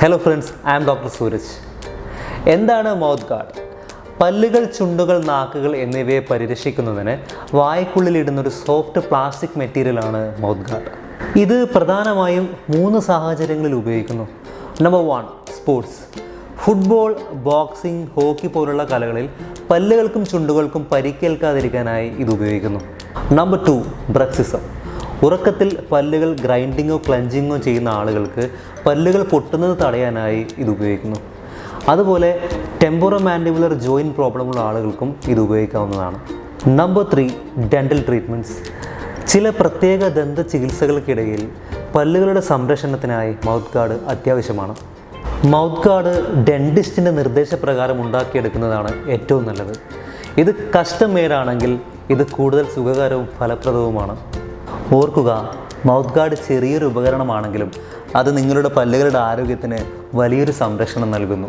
Hello friends, I am doctor Sooraj. എന്താണ് mouth guard? പല്ലുകൾ, ചുണ്ടുകൾ, നാക്കുകൾ എന്നിവയെ പരിരക്ഷിക്കുന്നതിന് വായ്ക്കുള്ളിലിടുന്നൊരു സോഫ്റ്റ് പ്ലാസ്റ്റിക് മെറ്റീരിയലാണ് മൗത്ത് ഗാർഡ്. ഇത് പ്രധാനമായും 3 സാഹചര്യങ്ങളിൽ ഉപയോഗിക്കുന്നു. Number 1, sports. Football, boxing, hockey പോലുള്ള കലകളിൽ പല്ലുകൾക്കും ചുണ്ടുകൾക്കും പരിക്കേൽക്കാതിരിക്കാനായി ഇത് ഉപയോഗിക്കുന്നു. Number 2, bruxism. ഉറക്കത്തിൽ പല്ലുകൾ ഗ്രൈൻഡിങ്ങോ ക്ലഞ്ചിങ്ങോ ചെയ്യുന്ന ആളുകൾക്ക് പല്ലുകൾ പൊട്ടുന്നത് തടയാനായി ഇത് ഉപയോഗിക്കുന്നു. അതുപോലെ ടെമ്പറോമാൻഡിബുലർ ജോയിൻറ്റ് പ്രോബ്ലമുള്ള ആളുകൾക്കും ഇത് ഉപയോഗിക്കാവുന്നതാണ്. Number 3, dental treatments. ചില പ്രത്യേക ദന്ത ചികിത്സകൾക്കിടയിൽ പല്ലുകളുടെ സംരക്ഷണത്തിനായി മൗത്ത് ഗാർഡ് അത്യാവശ്യമാണ്. മൗത്ത് ഗാർഡ് ഡെൻറ്റിസ്റ്റിൻ്റെ നിർദ്ദേശപ്രകാരം ഉണ്ടാക്കിയെടുക്കുന്നതാണ് ഏറ്റവും നല്ലത്. ഇത് കസ്റ്റം മെയ്ഡാണെങ്കിൽ ഇത് കൂടുതൽ സുഖകരവും ഫലപ്രദവുമാണ്. ഓർക്കുക, മൗത്ത് ഗാർഡ് ചെറിയൊരു ഉപകരണമാണെങ്കിലും അത് നിങ്ങളുടെ പല്ലുകളുടെ ആരോഗ്യത്തിന് വലിയൊരു സംരക്ഷണം നൽകുന്നു.